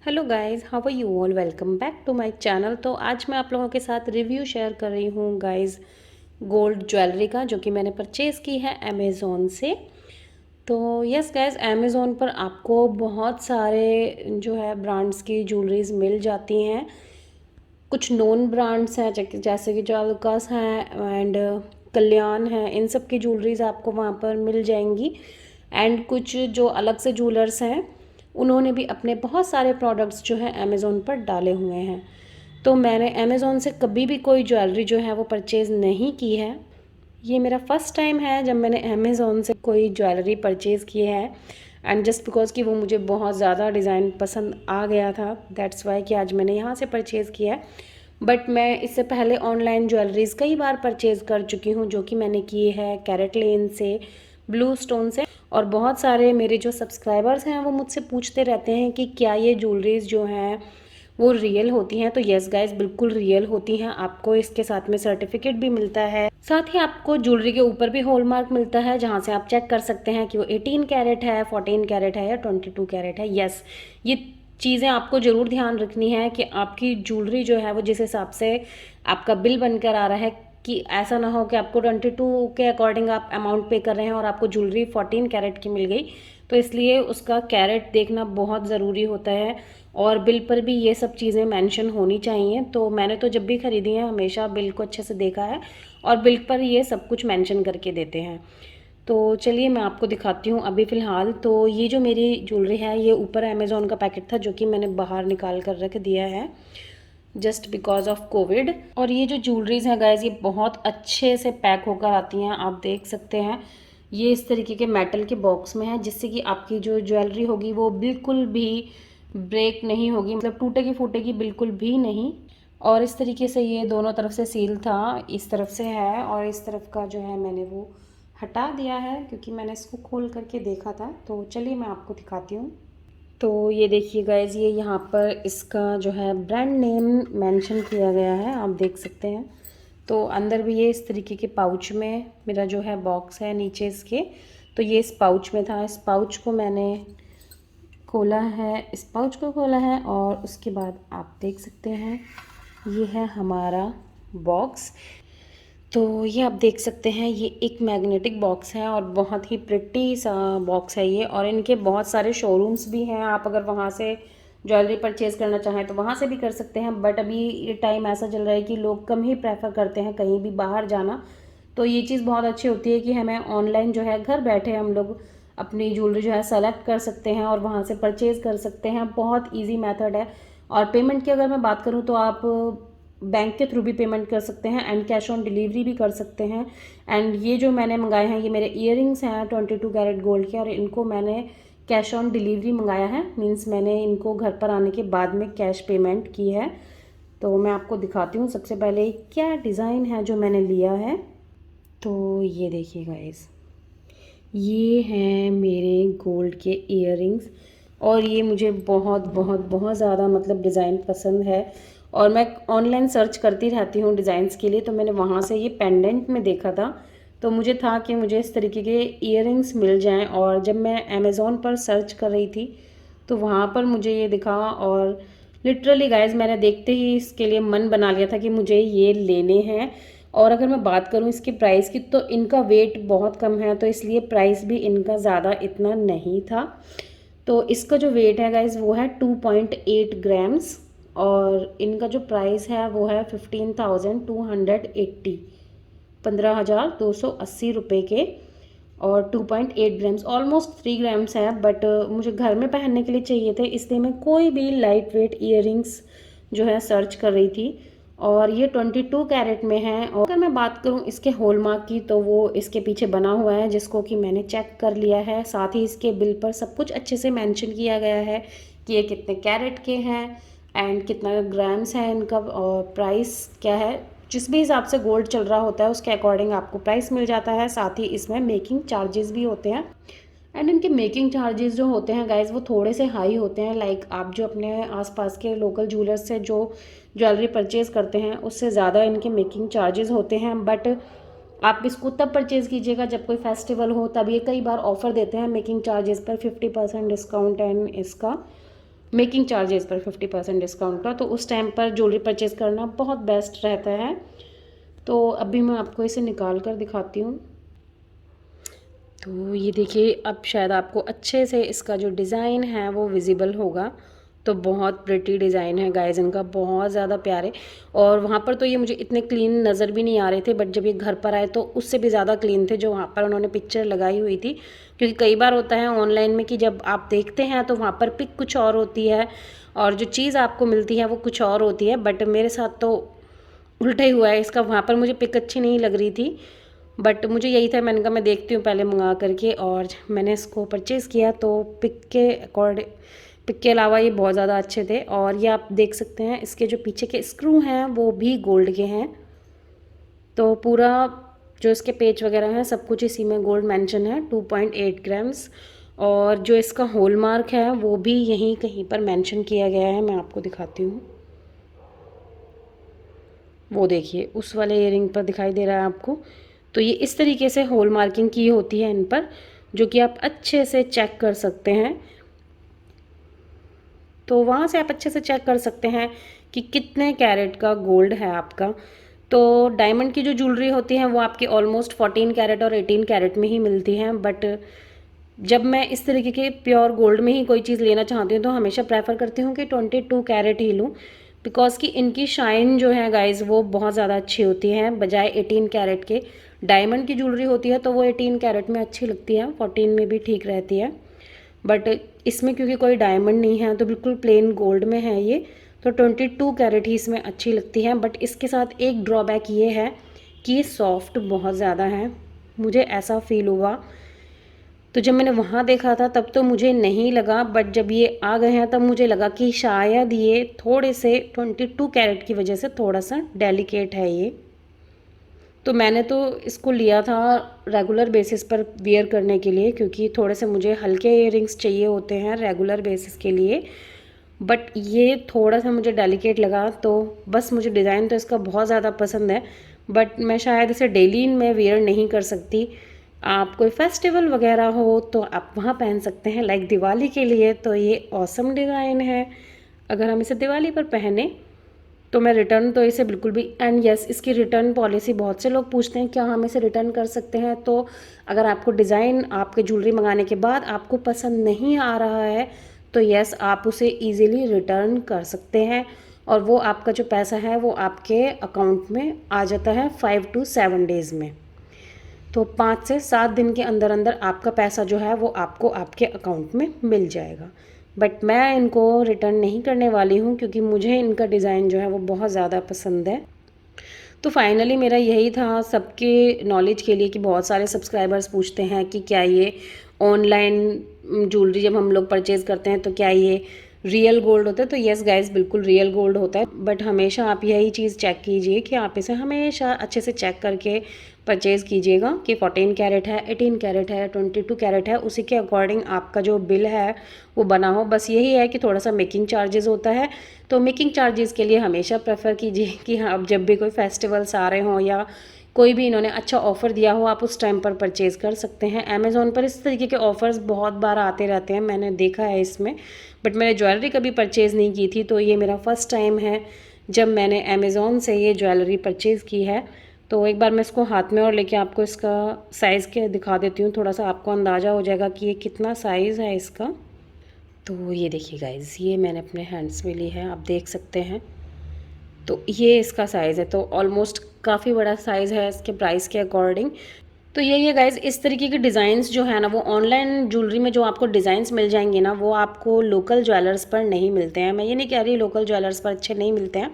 Hello guys, how are you all. Welcome back to my channel. तो आज मैं आप लोगों के साथ रिव्यू शेयर कर रही हूँ गाइस गोल्ड ज्वेलरी का, जो कि मैंने परचेज़ की है अमेज़ोन से। तो यस गाइस, अमेज़ोन पर आपको बहुत सारे जो है ब्रांड्स की ज्वेलरीज मिल जाती हैं। कुछ नोन ब्रांड्स हैं जैसे कि जालुकास हैं एंड कल्याण हैं, इन सब की ज्वेलरीज आपको वहाँ पर मिल जाएंगी। एंड कुछ जो अलग से ज्वेलर्स हैं, उन्होंने भी अपने बहुत सारे प्रोडक्ट्स जो है अमेज़ोन पर डाले हुए हैं। तो मैंने अमेज़ोन से कभी भी कोई ज्वेलरी जो है वो परचेज़ नहीं की है। ये मेरा फर्स्ट टाइम है जब मैंने अमेज़ोन से कोई ज्वेलरी परचेज़ की है। एंड जस्ट बिकॉज कि वो मुझे बहुत ज़्यादा डिज़ाइन पसंद आ गया था, दैट्स वाई कि आज मैंने यहाँ से परचेज़ किया है। बट मैं इससे पहले ऑनलाइन ज्वेलरीज कई बार परचेज़ कर चुकी हूँ, जो कि मैंने की है कैरेट लेन से, ब्लू स्टोन से। और बहुत सारे मेरे जो सब्सक्राइबर्स हैं वो मुझसे पूछते रहते हैं कि क्या ये ज्वेलरीज जो हैं वो रियल होती हैं। तो यस गाइस, बिल्कुल रियल होती हैं। आपको इसके साथ में सर्टिफिकेट भी मिलता है, साथ ही आपको ज्वेलरी के ऊपर भी हॉलमार्क मिलता है, जहां से आप चेक कर सकते हैं कि वो 18 कैरेट है, 14 कैरेट है या 22 कैरेट है। यस, ये चीज़ें आपको ज़रूर ध्यान रखनी है कि आपकी ज्वेलरी जो है वो जिस हिसाब से आपका बिल बनकर आ रहा है, कि ऐसा ना हो कि आपको 22 के अकॉर्डिंग आप अमाउंट पे कर रहे हैं और आपको ज्वेलरी 14 कैरेट की मिल गई। तो इसलिए उसका कैरेट देखना बहुत ज़रूरी होता है, और बिल पर भी ये सब चीज़ें मेंशन होनी चाहिए। तो मैंने तो जब भी ख़रीदी है हमेशा बिल को अच्छे से देखा है, और बिल पर ये सब कुछ मेंशन करके देते हैं। तो चलिए मैं आपको दिखाती हूँ अभी फ़िलहाल। तो ये जो मेरी ज्वेलरी है, ये ऊपर अमेज़ॉन का पैकेट था जो कि मैंने बाहर निकाल कर रख दिया है जस्ट बिकॉज ऑफ कोविड। और ये जो ज्वेलरीज हैं गाइज, ये बहुत अच्छे से पैक होकर आती हैं, आप देख सकते हैं। ये इस तरीके के मेटल के बॉक्स में है, जिससे कि आपकी जो ज्वेलरी होगी वो बिल्कुल भी ब्रेक नहीं होगी, मतलब टूटेगी फूटेगी बिल्कुल भी नहीं। और इस तरीके से ये दोनों तरफ से सील था, इस तरफ से है और इस तरफ का जो है मैंने वो हटा दिया है, क्योंकि मैंने इसको खोल करके देखा था। तो चलिए मैं आपको दिखाती हूँ। तो ये देखिए गाइज, ये यहाँ पर इसका जो है ब्रांड नेम मेंशन किया गया है, आप देख सकते हैं। तो अंदर भी ये इस तरीके के पाउच में मेरा जो है बॉक्स है नीचे इसके। तो ये इस पाउच में था, इस पाउच को मैंने खोला है, इस पाउच को खोला है और उसके बाद आप देख सकते हैं ये है हमारा बॉक्स। तो ये आप देख सकते हैं, ये एक मैग्नेटिक बॉक्स है और बहुत ही प्रिटी सा बॉक्स है ये। और इनके बहुत सारे शोरूम्स भी हैं, आप अगर वहाँ से ज्वेलरी परचेज़ करना चाहें तो वहाँ से भी कर सकते हैं। बट अभी ये टाइम ऐसा चल रहा है कि लोग कम ही प्रेफर करते हैं कहीं भी बाहर जाना। तो ये चीज़ बहुत अच्छी होती है कि हमें ऑनलाइन जो है घर बैठे हम लोग अपनी ज्वेलरी जो है सेलेक्ट कर सकते हैं और वहाँ से परचेज़ कर सकते हैं। बहुत ईजी मेथड है। और पेमेंट की अगर मैं बात करूँ तो आप बैंक के थ्रू भी पेमेंट कर सकते हैं एंड कैश ऑन डिलीवरी भी कर सकते हैं। एंड ये जो मैंने मंगाए हैं, ये मेरे इयररिंग्स हैं 22 कैरेट गोल्ड के, और इनको मैंने कैश ऑन डिलीवरी मंगाया है, मींस मैंने इनको घर पर आने के बाद में कैश पेमेंट की है। तो मैं आपको दिखाती हूँ सबसे पहले क्या डिज़ाइन है जो मैंने लिया है। तो ये देखिए गाइस, ये हैं मेरे गोल्ड के इयररिंग्स, और ये मुझे बहुत बहुत बहुत ज़्यादा मतलब डिज़ाइन पसंद है। और मैं ऑनलाइन सर्च करती रहती हूँ डिज़ाइंस के लिए, तो मैंने वहाँ से ये पेंडेंट में देखा था। तो मुझे था कि मुझे इस तरीके के इयररिंग्स मिल जाएं, और जब मैं अमेज़ोन पर सर्च कर रही थी तो वहाँ पर मुझे ये दिखा, और लिटरली गाइज मैंने देखते ही इसके लिए मन बना लिया था कि मुझे ये लेने हैं। और अगर मैं बात करूँ इसकी प्राइस की, तो इनका वेट बहुत कम है, तो इसलिए प्राइस भी इनका ज़्यादा इतना नहीं था। तो इसका जो वेट है गाइज वो है 2.8 ग्राम्स, और इनका जो प्राइस है वो है 15,280, 15,280 रुपये के। और 2.8 ग्राम्स ऑलमोस्ट 3 ग्राम्स है, बट मुझे घर में पहनने के लिए चाहिए थे, इसलिए मैं कोई भी लाइट वेट ईयररिंग्स जो है सर्च कर रही थी। और ये 22 कैरेट में है। और अगर मैं बात करूँ इसके हॉलमार्क की, तो वो इसके पीछे बना हुआ है, जिसको कि मैंने चेक कर लिया है। साथ ही इसके बिल पर सब कुछ अच्छे से मेंशन किया गया है कि ये कितने कैरेट के हैं एंड कितना ग्राम्स है इनका, और प्राइस क्या है। जिस भी हिसाब से गोल्ड चल रहा होता है उसके अकॉर्डिंग आपको प्राइस मिल जाता है। साथ ही इसमें मेकिंग चार्जेस भी होते हैं, एंड इनके मेकिंग चार्जेस जो होते हैं गाइज वो थोड़े से हाई होते हैं। लाइक आप जो अपने आसपास के लोकल ज्वेलर्स से जो ज्वेलरी परचेज़ करते हैं उससे ज़्यादा इनके मेकिंग चार्जेस होते हैं। बट आप इसको तब परचेज़ कीजिएगा जब कोई फेस्टिवल हो, तब ये कई बार ऑफर देते हैं मेकिंग चार्जेस पर 50% डिस्काउंट एंड इसका। मेकिंग चार्जेस पर 50% डिस्काउंट का, तो उस टाइम पर ज्वेलरी परचेज़ करना बहुत बेस्ट रहता है। तो अभी मैं आपको इसे निकाल कर दिखाती हूँ। तो ये देखिए, अब शायद आपको अच्छे से इसका जो डिज़ाइन है वो विज़िबल होगा। तो बहुत प्रिटी डिज़ाइन है गाइज़ इनका, बहुत ज़्यादा प्यारे। और वहाँ पर तो ये मुझे इतने क्लीन नज़र भी नहीं आ रहे थे, बट जब ये घर पर आए तो उससे भी ज़्यादा क्लीन थे जो वहाँ पर उन्होंने पिक्चर लगाई हुई थी। क्योंकि कई बार होता है ऑनलाइन में कि जब आप देखते हैं तो वहाँ पर पिक कुछ और होती है और जो चीज़ आपको मिलती है वो कुछ और होती है। बट मेरे साथ तो उल्टा ही हुआ है इसका, वहाँ पर मुझे पिक अच्छी नहीं लग रही थी, बट मुझे यही था, मैंने कहा मैं देखती हूँ पहले मंगा करके, और मैंने इसको परचेज़ किया। तो पिक के अलावा ये बहुत ज़्यादा अच्छे थे। और ये आप देख सकते हैं इसके जो पीछे के स्क्रू हैं वो भी गोल्ड के हैं। तो पूरा जो इसके पेच वगैरह हैं सब कुछ इसी में गोल्ड मेंशन है, 2.8 ग्राम्स। और जो इसका हॉल मार्क है वो भी यहीं कहीं पर मेंशन किया गया है, मैं आपको दिखाती हूँ। वो देखिए उस वाले ईयरिंग पर दिखाई दे रहा है आपको। तो ये इस तरीके से हॉल मार्किंग की होती है इन पर, जो कि आप अच्छे से चेक कर सकते हैं। तो वहाँ से आप अच्छे से चेक कर सकते हैं कि कितने कैरेट का गोल्ड है आपका। तो डायमंड की जो ज्वेलरी होती है वो आपकी ऑलमोस्ट 14 कैरेट और 18 कैरेट में ही मिलती हैं, बट जब मैं इस तरीके के प्योर गोल्ड में ही कोई चीज़ लेना चाहती हूँ तो हमेशा प्रेफर करती हूँ कि 22 कैरेट ही लूँ, बिकॉज़ कि इनकी शाइन जो है गाइज़ वो बहुत ज़्यादा अच्छी होती है बजाय 18 कैरेट के। डायमंड की ज्वेलरी होती है तो वो 18 कैरेट में अच्छी लगती है, 14 में भी ठीक रहती है, बट इसमें क्योंकि कोई डायमंड नहीं है तो बिल्कुल प्लेन गोल्ड में है ये, तो 22 कैरेट ही इसमें अच्छी लगती है। बट इसके साथ एक ड्रॉबैक ये है कि ये सॉफ्ट बहुत ज़्यादा है, मुझे ऐसा फील हुआ। तो जब मैंने वहाँ देखा था तब तो मुझे नहीं लगा, बट जब ये आ गए हैं तब मुझे लगा कि शायद ये थोड़े से 22 कैरेट की वजह से थोड़ा सा डेलिकेट है ये। तो मैंने तो इसको लिया था रेगुलर बेसिस पर वियर करने के लिए, क्योंकि थोड़े से मुझे हल्के इयररिंग्स चाहिए होते हैं रेगुलर बेसिस के लिए, बट ये थोड़ा सा मुझे डेलिकेट लगा। तो बस मुझे डिज़ाइन तो इसका बहुत ज़्यादा पसंद है, बट मैं शायद इसे डेली में वेयर नहीं कर सकती। आप कोई फेस्टिवल वगैरह हो तो आप वहाँ पहन सकते हैं, लाइक दिवाली के लिए तो ये ऑसम डिज़ाइन है। अगर हम इसे दिवाली पर पहने तो मैं रिटर्न तो इसे बिल्कुल भी, एंड यस इसकी रिटर्न पॉलिसी, बहुत से लोग पूछते हैं क्या हम इसे रिटर्न कर सकते हैं। तो अगर आपको डिज़ाइन आपके ज्वेलरी मंगाने के बाद आपको पसंद नहीं आ रहा है तो यस आप उसे इजीली रिटर्न कर सकते हैं, और वो आपका जो पैसा है वो आपके अकाउंट में आ जाता है 5 to 7 डेज़ में। तो 5 से 7 दिन के अंदर अंदर आपका पैसा जो है वो आपको आपके अकाउंट में मिल जाएगा। बट मैं इनको रिटर्न नहीं करने वाली हूँ क्योंकि मुझे इनका डिज़ाइन जो है वो बहुत ज़्यादा पसंद है। तो फाइनली मेरा यही था सबके नॉलेज के लिए कि बहुत सारे सब्सक्राइबर्स पूछते हैं कि क्या ये ऑनलाइन ज्वेलरी जब हम लोग परचेज़ करते हैं तो क्या ये रियल गोल्ड होता है। तो येस गाइस बिल्कुल रियल गोल्ड होता है, बट हमेशा आप यही चीज़ चेक कीजिए कि आप इसे हमेशा अच्छे से चेक करके परचेज़ कीजिएगा कि 14 कैरेट है, 18 कैरेट है, 22 कैरेट है, उसी के अकॉर्डिंग आपका जो बिल है वो बना हो। बस यही है कि थोड़ा सा मेकिंग चार्जेस होता है, तो मेकिंग चार्जेस के लिए हमेशा प्रेफर कीजिए कि हाँ अब जब भी कोई फेस्टिवल्स आ रहे हों या कोई भी इन्होंने अच्छा ऑफ़र दिया हो आप उस टाइम पर परचेज़ कर सकते हैं। अमेज़ॉन पर इस तरीके के ऑफ़र्स बहुत बार आते रहते हैं, मैंने देखा है इसमें, बट मैंने ज्वेलरी कभी परचेज़ नहीं की थी, तो ये मेरा फ़र्स्ट टाइम है जब मैंने अमेज़ॉन से ये ज्वेलरी परचेज़ की है। तो एक बार मैं इसको हाथ में और लेके आपको इसका साइज़ के दिखा देती हूँ, थोड़ा सा आपको अंदाज़ा हो जाएगा कि ये कितना साइज़ है इसका। तो ये देखिए गाइज़, ये मैंने अपने हैंड्स में ली है, आप देख सकते हैं। तो ये इसका साइज़ है, तो ऑलमोस्ट काफ़ी बड़ा साइज़ है इसके प्राइस के अकॉर्डिंग। तो यही है गाइज़, इस तरीके के डिज़ाइंस जो है ना वो ऑनलाइन ज्वेलरी में जो आपको डिज़ाइंस मिल जाएंगे ना वो आपको लोकल ज्वेलर्स पर नहीं मिलते हैं। मैं ये नहीं कह रही लोकल ज्वेलर्स पर अच्छे नहीं मिलते हैं,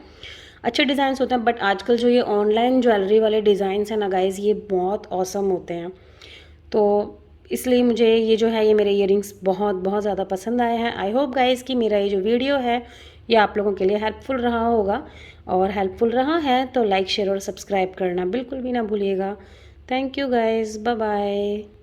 अच्छे डिज़ाइंस होते हैं, बट आजकल जो ये ऑनलाइन ज्वेलरी वाले डिज़ाइंस हैं ना गाइज़ ये बहुत ऑसम होते हैं। तो इसलिए मुझे ये जो है ये मेरे ईयरिंग्स बहुत बहुत ज़्यादा पसंद आए हैं। आई होप गाइज़ कि मेरा ये जो वीडियो है ये आप लोगों के लिए हेल्पफुल रहा होगा, और हेल्पफुल रहा है तो लाइक शेयर और सब्सक्राइब करना बिल्कुल भी ना भूलिएगा। Thank you guys, bye bye.